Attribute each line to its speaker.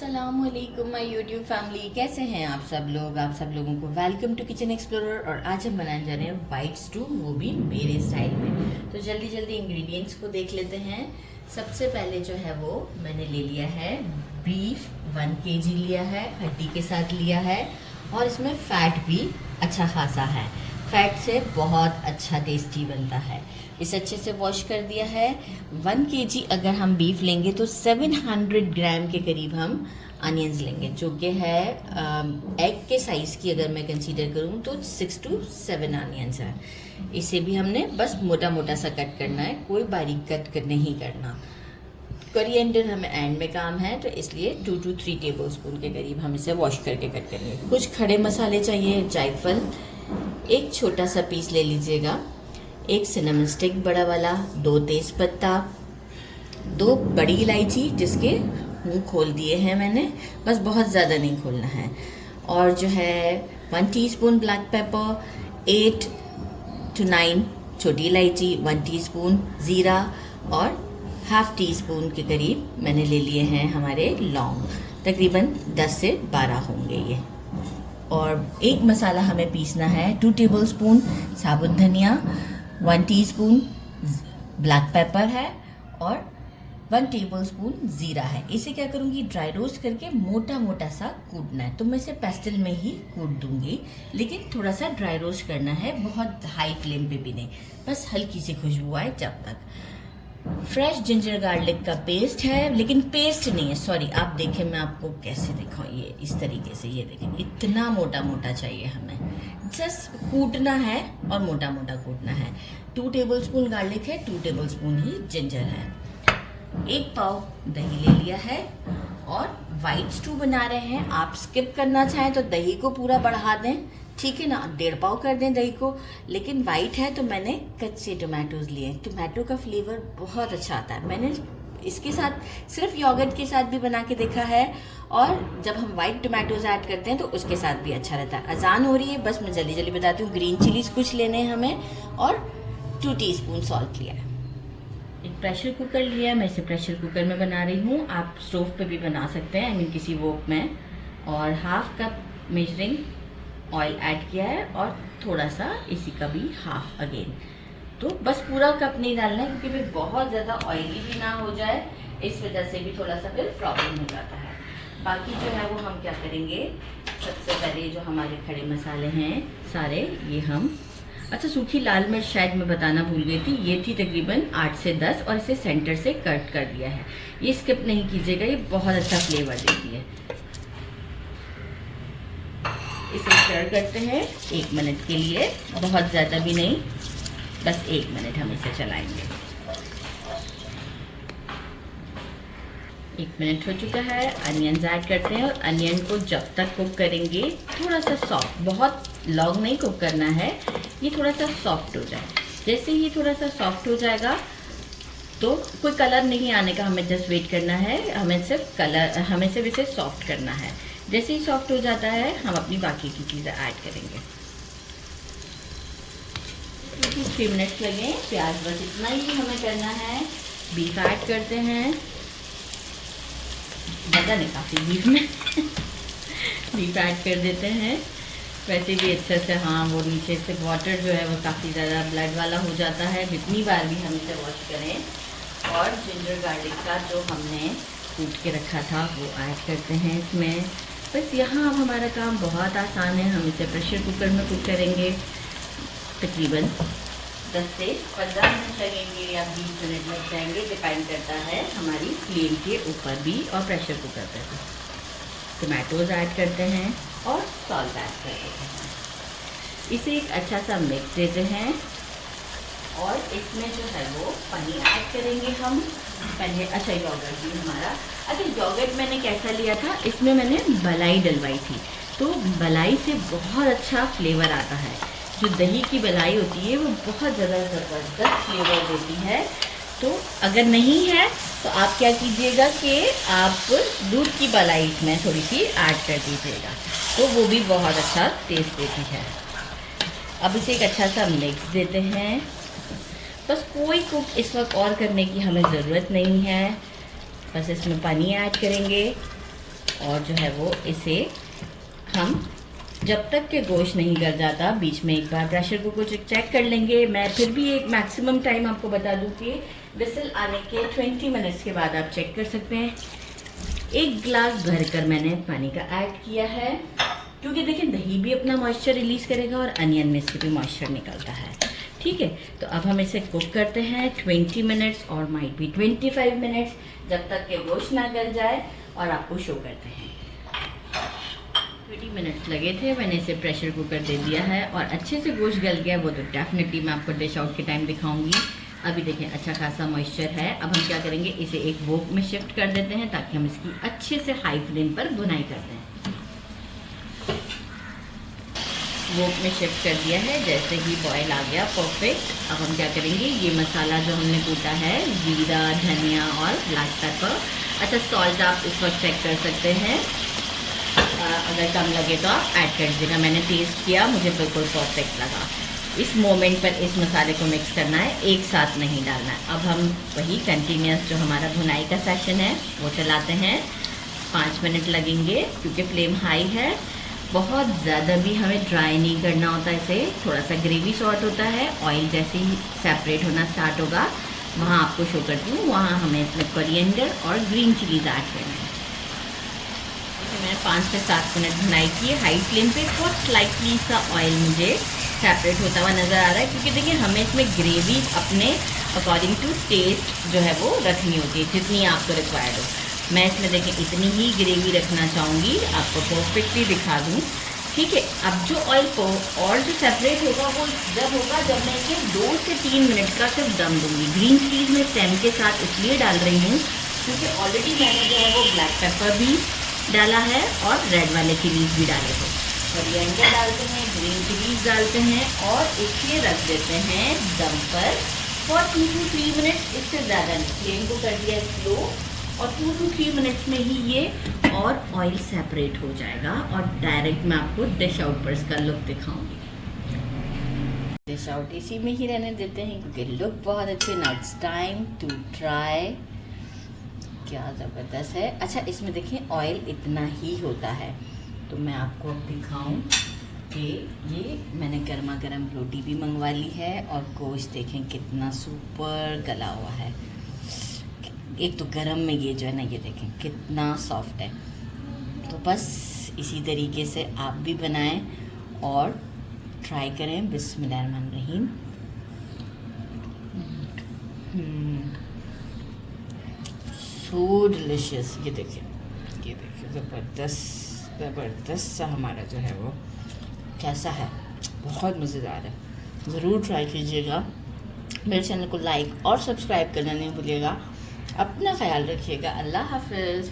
Speaker 1: अस्सलामुअलैकुम my YouTube family, कैसे हैं आप सब लोग। आप सब लोगों को वेलकम टू किचन एक्सप्लोरर। और आज हम बनाने जा रहे हैं वाइट स्टू, वो भी मेरे स्टाइल में। तो जल्दी जल्दी इंग्रेडिएंट्स को देख लेते हैं। सबसे पहले जो है वो मैंने ले लिया है बीफ, 1 kg लिया है, हड्डी के साथ लिया है। और इसमें फ़ैट भी अच्छा खासा है, फैट से बहुत अच्छा टेस्टी बनता है। इसे अच्छे से वॉश कर दिया है। 1 kg अगर हम बीफ लेंगे तो 700 ग्राम के करीब हम अनियंस लेंगे, जो कि है एग के साइज़ की अगर मैं कंसीडर करूँ तो 6 to 7 अनियंस है। इसे भी हमने बस मोटा मोटा सा कट करना है, कोई बारीक कट नहीं करना। कोरिएंडर हमें एंड में काम है, तो इसलिए 2 to 3 टेबल स्पून के करीब हम इसे वॉश करके कट करेंगे। कुछ खड़े मसाले चाहिए, जायफल एक छोटा सा पीस ले लीजिएगा, एक सिनेमन स्टिक बड़ा वाला, 2 तेज़पत्ता, 2 बड़ी इलायची जिसके मुंह खोल दिए हैं मैंने, बस बहुत ज़्यादा नहीं खोलना है। और जो है 1 टीस्पून ब्लैक पेपर, 8 to 9 छोटी इलायची, 1 टीस्पून ज़ीरा और ½ टीस्पून के करीब मैंने ले लिए हैं हमारे लौंग। तकरीबन 10 से 12 होंगे ये। और एक मसाला हमें पीसना है, 2 टेबलस्पून साबुत धनिया, 1 टीस्पून ब्लैक पेपर है और 1 टेबलस्पून ज़ीरा है। इसे क्या करूँगी, ड्राई रोस्ट करके मोटा मोटा सा कूटना है। तो मैं इसे पेस्टल में ही कूट दूँगी, लेकिन थोड़ा सा ड्राई रोस्ट करना है, बहुत हाई फ्लेम पे भी नहीं, बस हल्की सी खुशबू आए जब तक। फ्रेश जिंजर गार्लिक का पेस्ट है, लेकिन पेस्ट नहीं है, सॉरी। आप देखें, मैं आपको कैसे दिखाऊँ, ये इस तरीके से, ये देखें, इतना मोटा मोटा चाहिए हमें, जस्ट कूटना है और मोटा मोटा कूटना है। 2 टेबलस्पून गार्लिक है, 2 टेबलस्पून ही जिंजर है। 1 पाव दही ले लिया है। और वाइट स्टू बना रहे हैं, आप स्किप करना चाहें तो दही को पूरा बढ़ा दें, ठीक है ना, 1.5 पाव कर दें दही को। लेकिन वाइट है तो मैंने कच्चे टोमेटोज लिए। टोमेटो का फ्लेवर बहुत अच्छा आता है। मैंने इसके साथ सिर्फ योगर्ट के साथ भी बना के देखा है, और जब हम वाइट टोमेटोज ऐड करते हैं तो उसके साथ भी अच्छा रहता है। अजान हो रही है, बस मैं जल्दी जल्दी बताती हूँ। ग्रीन चिलीज कुछ लेने हैं हमें, और 2 टीस्पून सॉल्ट लिया है। एक प्रेशर कुकर लिया है, मैं इसे प्रेशर कुकर में बना रही हूँ, आप स्टोव पे भी बना सकते हैं, आई मीन किसी वोक में। और ½ कप मेजरिंग ऑयल ऐड किया है, और थोड़ा सा इसी का भी ½ अगेन। तो बस पूरा कप नहीं डालना है, क्योंकि फिर बहुत ज़्यादा ऑयली भी ना हो जाए, इस वजह से भी थोड़ा सा फिर प्रॉब्लम हो जाता है। बाकी जो है वो हम क्या करेंगे, सबसे पहले जो हमारे खड़े मसाले हैं सारे, ये हम, अच्छा सूखी लाल मिर्च शायद मैं बताना भूल गई थी, ये थी तकरीबन 8 से 10, और इसे सेंटर से कट कर दिया है। ये स्किप नहीं कीजिएगा, ये बहुत अच्छा फ्लेवर देती है। इसे स्टर करते हैं 1 मिनट के लिए, बहुत ज़्यादा भी नहीं, बस 1 मिनट हम इसे चलाएंगे। 1 मिनट हो चुका है। अनियन ऐड करते हैं, और अनियन को जब तक कुक करेंगे थोड़ा सा सॉफ्ट, बहुत लॉन्ग नहीं कुक करना है, ये थोड़ा सा सॉफ्ट हो जाए। जैसे ही थोड़ा सा सॉफ्ट हो जाएगा तो कोई कलर नहीं आने का हमें जस्ट वेट करना है, हमें सिर्फ इसे सॉफ्ट करना है। जैसे ही सॉफ्ट हो जाता है हम अपनी बाकी की चीज़ें ऐड करेंगे। 3 मिनट्स लगे, प्याज बस इतना ही हमें करना है। बीफ ऐड करते हैं, ज़्यादा नहीं, काफ़ी बीफ में बीफ ऐड कर देते हैं। वैसे भी अच्छे से, हाँ, वो नीचे से वाटर जो है वो काफ़ी ज़्यादा ब्लड वाला हो जाता है, जितनी बार भी हम इसे वॉश करें। और जिंजर गार्लिक का जो हमने कूट के रखा था वो ऐड करते हैं इसमें। बस यहाँ अब हमारा काम बहुत आसान है, हम इसे प्रेशर कुकर में कुक करेंगे। तकरीबन 10 से 15 मिनट लगेंगे या 20 मिनट लग जाएंगे, डिपेंड करता है हमारी फ्लेम के ऊपर भी और प्रेशर कुकर पर भी। टमाटोज ऐड करते हैं और सॉल्ट ऐड कर देते हैं। इसे एक अच्छा सा मिक्स देते हैं, और इसमें जो है वो पनीर ऐड करेंगे हम पहले। अच्छा, योगर्ट भी हमारा, अच्छा योगर्ट मैंने कैसा लिया था, इसमें मैंने मलाई डलवाई थी, तो मलाई से बहुत अच्छा फ्लेवर आता है। जो दही की मलाई होती है वो बहुत ज़्यादा ज़बरदस्त फ्लेवर देती है। तो अगर नहीं है तो आप क्या कीजिएगा कि आप दूध की मलाई इसमें थोड़ी सी ऐड कर दीजिएगा, तो वो भी बहुत अच्छा टेस्ट देती है। अब इसे एक अच्छा सा मिक्स देते हैं। बस कोई कुक इस वक्त और करने की हमें ज़रूरत नहीं है, बस इसमें पानी ऐड करेंगे और जो है वो इसे हम जब तक के गोश्त नहीं गल जाता बीच में एक बार प्रेशर कुकर को चेक कर लेंगे। मैं फिर भी एक मैक्सिमम टाइम आपको बता दूं कि विसल आने के 20 मिनट्स के बाद आप चेक कर सकते हैं। 1 गिलास भरकर मैंने पानी का ऐड किया है, क्योंकि देखिए दही भी अपना मॉइस्चर रिलीज़ करेगा और अनियन में से भी मॉइस्चर निकलता है। ठीक है, तो अब हम इसे कुक करते हैं 20 मिनट्स और माइट भी 25 मिनट्स, जब तक के गोश्त ना गल जाए, और आपको शो करते हैं। 20 मिनट्स लगे थे, मैंने इसे प्रेशर कुकर दे दिया है और अच्छे से गोश्त गल गया। वो तो डेफिनेटली मैं आपको डिश आउट के टाइम दिखाऊंगी। अभी देखें अच्छा खासा मॉइस्चर है। अब हम क्या करेंगे, इसे एक वोक में शिफ्ट कर देते हैं ताकि हम इसकी अच्छे से हाई फ्लेम पर भुनाई करते हैं। वोक में शिफ्ट कर दिया है, जैसे ही बॉयल आ गया परफेक्ट। अब हम क्या करेंगे, ये मसाला जो हमने कूटा है, जीरा, धनिया और ब्लैक पेपर, अच्छा सॉल्ट आप इस वक्त चेक कर सकते हैं, अगर कम लगे तो आप ऐड कर दीजिएगा। मैंने टेस्ट किया, मुझे बिल्कुल परफेक्ट लगा। इस मोमेंट पर इस मसाले को मिक्स करना है, एक साथ नहीं डालना है। अब हम वही कंटिन्यूस जो हमारा भुनाई का सेशन है वो चलाते हैं। 5 मिनट लगेंगे क्योंकि फ्लेम हाई है। बहुत ज़्यादा भी हमें ड्राई नहीं करना होता इसे, थोड़ा सा ग्रेवी सॉर्ट होता है। ऑयल जैसे ही सेपरेट होना स्टार्ट होगा, वहाँ आपको शो करती हूँ, वहाँ हमें इसमें कोरिएंडर और ग्रीन चिलीज ऐड करना है। मैंने 5 से 7 मिनट भुनाई की है हाई फ्लेम पे। बहुत स्लाइटली सा ऑयल मुझे सेपरेट होता हुआ नज़र आ रहा है, क्योंकि देखिए हमें इसमें ग्रेवी अपने अकॉर्डिंग टू टेस्ट जो है वो रखनी होती है, जितनी आपको रिक्वायर्ड हो। मैं इसमें देखिए इतनी ही ग्रेवी रखना चाहूँगी, आपको परफेक्टली दिखा दूँ। ठीक है, अब जो ऑयल को और जो सेपरेट होगा वो जब होगा जब मैं इसे 2 से 3 मिनट का सिर्फ दम दूँगी। ग्रीन चिलीज में स्टेम के साथ इसलिए डाल रही हूँ क्योंकि ऑलरेडी मैंने जो है वो ब्लैक पेपर भी डाला है और रेड वाले चिलीज भी डाले थे। कोरिएंडर डालते हैं, ग्रीन चिलीज डालते हैं और इसे रख देते हैं दम पर फॉर 2 to 3 मिनट। इससे ज़्यादा नहीं, फ्लेम को कर दिया स्लो और 2 to 3 मिनट्स में ही ये और ऑयल सेपरेट हो जाएगा और डायरेक्ट मैं आपको डिश आउट पर इसका लुक दिखाऊंगी। डिश आउट इसी में ही रहने देते हैं क्योंकि लुक बहुत अच्छे। Now it's time to try. क्या ज़बरदस्त है। अच्छा इसमें देखिए ऑयल इतना ही होता है, तो मैं आपको अब दिखाऊं कि ये मैंने गर्मा गर्म रोटी भी मंगवा ली है और गोश्त देखें कितना सुपर गला हुआ है। एक तो गरम में ये जो है ना, ये देखें कितना सॉफ्ट है। तो बस इसी तरीके से आप भी बनाएं और ट्राई करें। बिस्मिल्लाहिर्रहमानिर्रहीम। So delicious. ये देखिए ज़बरदस्त सा हमारा जो है वो कैसा है, बहुत मज़ेदार है। ज़रूर ट्राई कीजिएगा। मेरे चैनल को लाइक और सब्सक्राइब करना नहीं भूलिएगा। अपना ख्याल रखिएगा। अल्लाह हाफ़िज़।